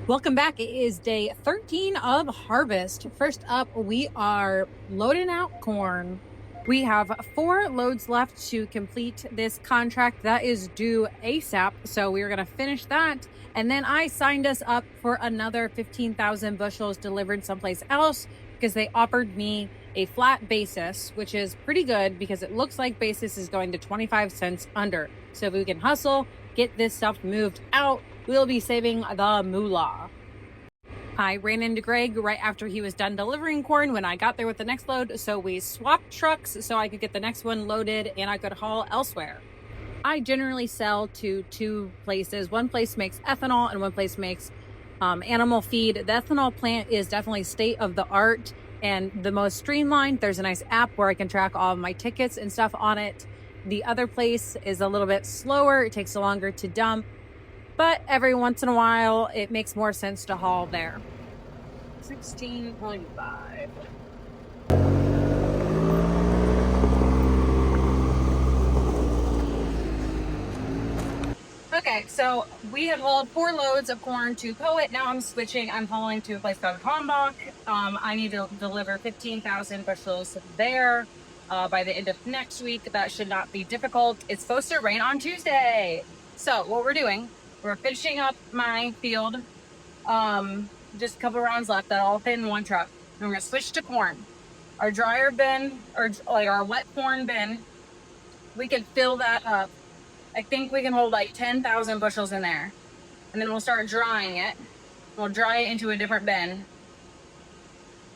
Welcome back. It is day 13 of harvest. First up, we are loading out corn. We have 4 loads left to complete this contract that is due ASAP. So we are going to finish that. And then I signed us up for another 15,000 bushels delivered someplace else because they offered me a flat basis, which is pretty good because it looks like basis is going to 25 cents under. So if we can hustle, get this stuff moved out, we'll be saving the moolah. I ran into Greg right after he was done delivering corn when I got there with the next load, so we swapped trucks so I could get the next one loaded and I could haul elsewhere. I generally sell to 2 places. One place makes ethanol and one place makes animal feed. The ethanol plant is definitely state of the art and the most streamlined. There's a nice app where I can track all of my tickets and stuff on it. The other place is a little bit slower. It takes longer to dump, but every once in a while, it makes more sense to haul there. 16.5. Okay, so we have hauled 4 loads of corn to Poet. Now I'm switching. I'm hauling to a place called Kalmbach. I need to deliver 15,000 bushels there by the end of next week. That should not be difficult. It's supposed to rain on Tuesday. So what we're doing, we're finishing up my field. Just a couple rounds left. That all fit in one truck. And we're gonna switch to corn. Our dryer bin, or like our wet corn bin, we can fill that up. I think we can hold like 10,000 bushels in there. And then we'll start drying it. We'll dry it into a different bin.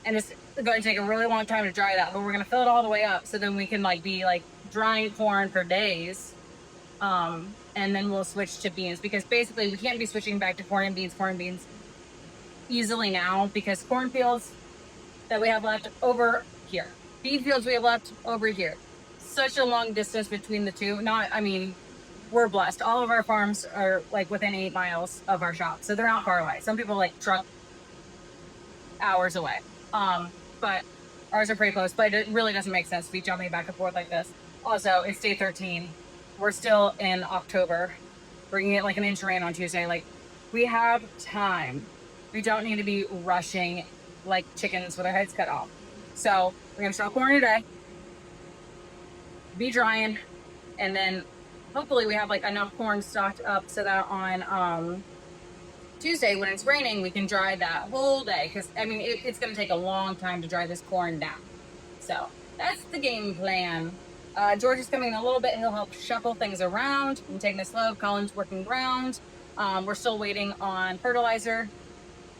And it's going to take a really long time to dry that, but we're gonna fill it all the way up so then we can be drying corn for days. And then we'll switch to beans because basically we can't be switching back to corn and beans easily now because cornfields that we have left over here, bean fields we have left over here. Such a long distance between the two. We're blessed. All of our farms are within 8 miles of our shop, so they're not far away. Some people truck hours away, but ours are pretty close. But it really doesn't make sense to be jumping back and forth like this. Also, it's day 13. We're still in October. We're gonna get an inch of rain on Tuesday. We have time. We don't need to be rushing like chickens with our heads cut off. So we're gonna start corn today, be drying, and then hopefully we have enough corn stocked up so that on Tuesday when it's raining we can dry that whole day because it's gonna take a long time to dry this corn down. So that's the game plan. George is coming in a little bit. He'll help shuffle things around. I'm taking this slow. Colin's working ground. We're still waiting on fertilizer.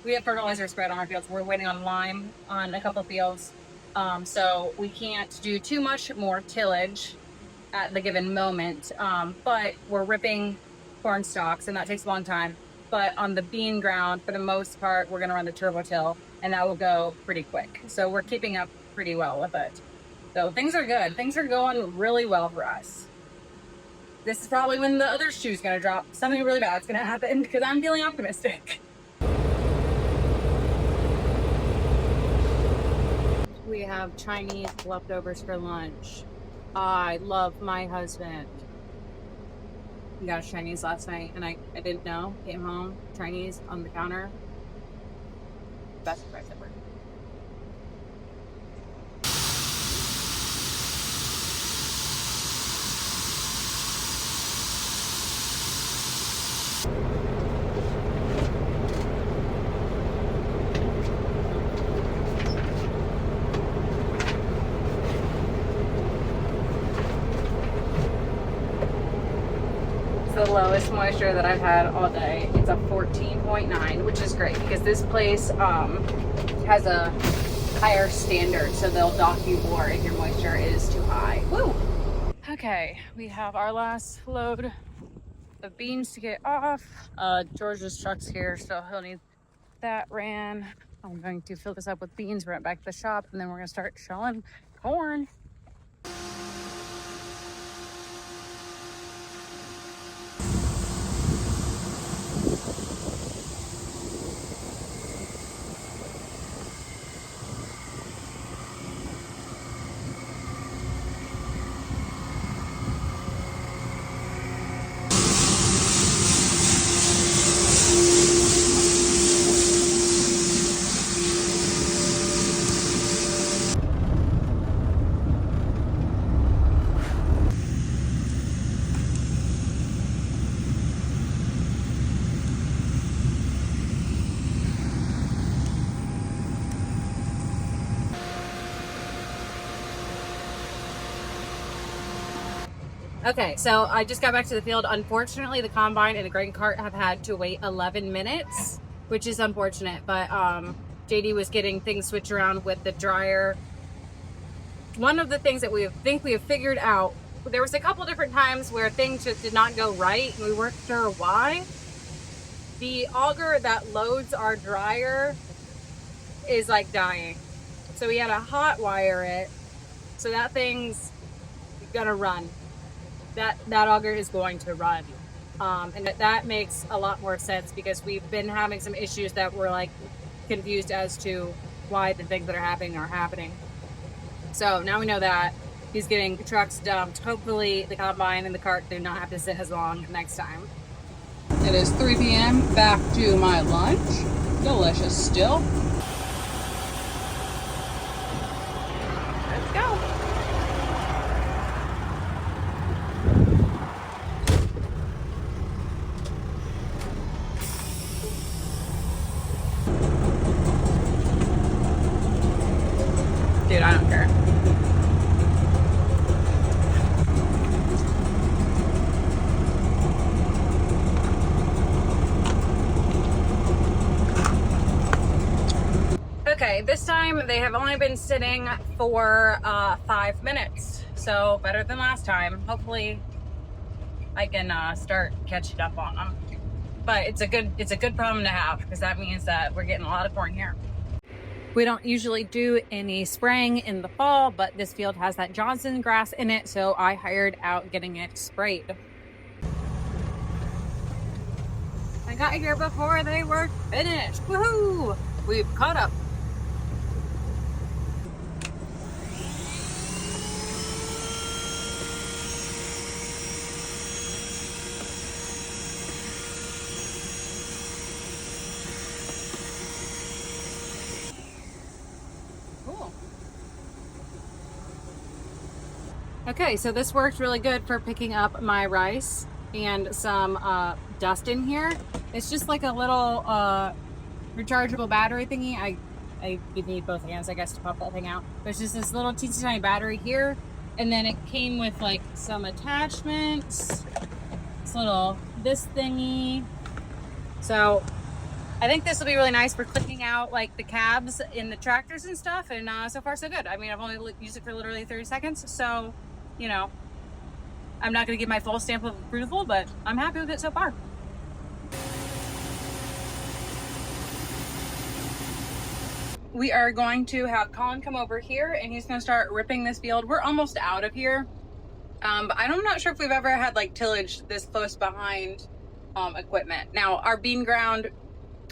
We have fertilizer spread on our fields. We're waiting on lime on a couple of fields. So we can't do too much more tillage at the given moment. But we're ripping corn stalks and that takes a long time. But on the bean ground, for the most part, we're gonna run the turbo till and that will go pretty quick. So we're keeping up pretty well with it. So things are good. Things are going really well for us. This is probably when the other shoe's gonna drop. Something really bad's gonna happen because I'm feeling optimistic. We have Chinese leftovers for lunch. I love my husband. We got Chinese last night and I didn't know. Came home, Chinese on the counter. Best surprise ever. The lowest moisture that I've had all day. It's a 14.9, which is great because this place has a higher standard, so they'll dock you more if your moisture is too high. Woo! Okay, we have our last load of beans to get off. George's truck's here, so he'll need that ran. I'm going to fill this up with beans, run it back to the shop, and then we're gonna start shelling corn. Okay, so I just got back to the field. Unfortunately, the combine and the grain cart have had to wait 11 minutes, which is unfortunate. But JD was getting things switched around with the dryer. One of the things that we think we have figured out, there was a couple different times where things just did not go right, and we weren't sure why. The auger that loads our dryer is like dying. So we had to hot wire it. So that thing's gonna run. That auger is going to run. And that makes a lot more sense because we've been having some issues that we're like confused as to why the things that are happening. So now we know that. He's getting trucks dumped. Hopefully the combine and the cart do not have to sit as long next time. It is 3 p.m. Back to my lunch. Delicious still. Let's go. Dude, I don't care. Okay, this time they have only been sitting for 5 minutes, so better than last time. Hopefully I can start catching up on them. But it's a good problem to have because that means that we're getting a lot of corn here. We don't usually do any spraying in the fall, but this field has that Johnson grass in it, so I hired out getting it sprayed. I got here before they were finished. Woohoo! We've caught up. Okay, so this worked really good for picking up my rice and some dust in here. It's just like a little rechargeable battery thingy. You need both hands, I guess, to pop that thing out. There's just this little teensy tiny battery here, and then it came with like some attachments. This thingy. So I think this will be really nice for clicking out like the cabs in the tractors and stuff, and so far so good. I mean, I've only used it for literally 30 seconds, so you know, I'm not going to give my full stamp of approval, but I'm happy with it so far. We are going to have Colin come over here and he's going to start ripping this field. We're almost out of here. But I'm not sure if we've ever had like tillage this close behind equipment. Now our bean ground,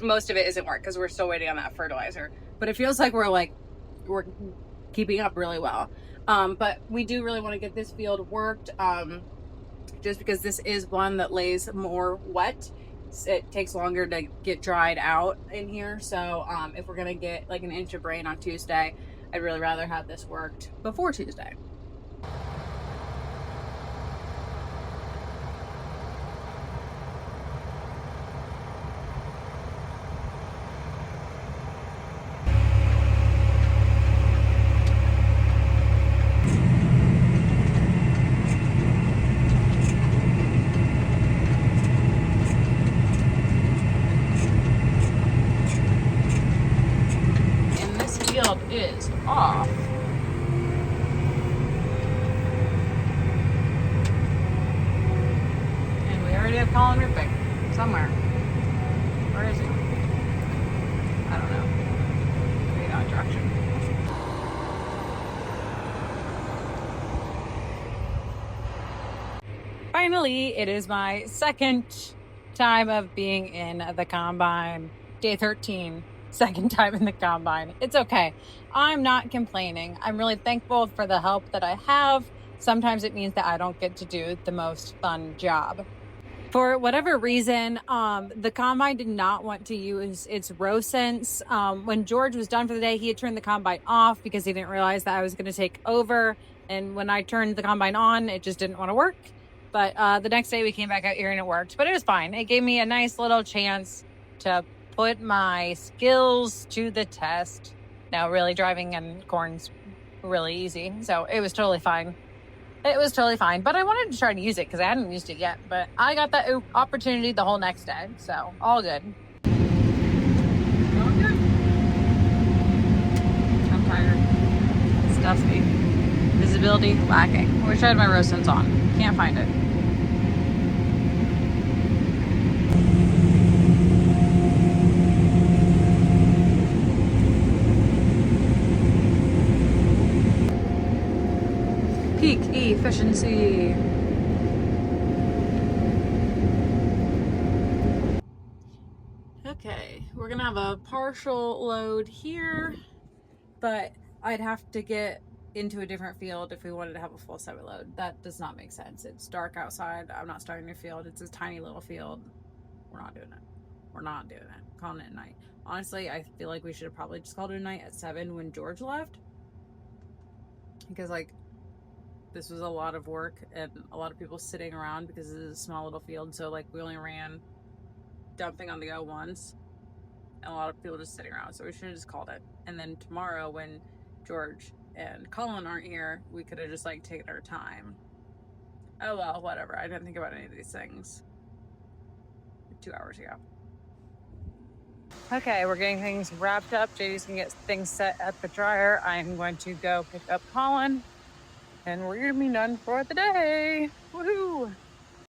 most of it isn't work because we're still waiting on that fertilizer, but it feels like we're keeping up really well. But we do really want to get this field worked, just because this is one that lays more wet. It takes longer to get dried out in here. So if we're going to get like an inch of rain on Tuesday, I'd really rather have this worked before Tuesday. Is off. And we already have Colin ripping somewhere. Where is he? I don't know. Maybe that direction. Finally, it is my second time of being in the combine. Day 13. Second time in the combine. It's okay. I'm not complaining. I'm really thankful for the help that I have. Sometimes it means that I don't get to do the most fun job. For whatever reason, the combine did not want to use its row sense. When George was done for the day, he had turned the combine off because he didn't realize that I was going to take over. And when I turned the combine on, it just didn't want to work. But the next day we came back out here and it worked. But it was fine. It gave me a nice little chance to put my skills to the test. Now, really, driving in corn's really easy, so it was totally fine. It was totally fine, but I wanted to try to use it because I hadn't used it yet. But I got that opportunity the whole next day, so all good. All good. I'm tired. Stuffy. Visibility lacking. I wish I had my rose tints on. Can't find it. Peak efficiency. Okay, we're gonna have a partial load here, but I'd have to get into a different field if we wanted to have a full semi load. That does not make sense. It's dark outside. I'm not starting a field. It's a tiny little field. We're not doing it. We're not doing it. Calling it a night. Honestly, I feel like we should have probably just called it a night at 7 when George left, because like this was a lot of work and a lot of people sitting around because this is a small little field. So like we only ran dumping on the go once and a lot of people just sitting around. So we should have just called it. And then tomorrow when George and Colin aren't here, we could have just like taken our time. Oh well, whatever. I didn't think about any of these things 2 hours ago. Okay, we're getting things wrapped up. JD's gonna get things set at the dryer. I'm going to go pick up Colin and we're gonna be done for the day. Woohoo!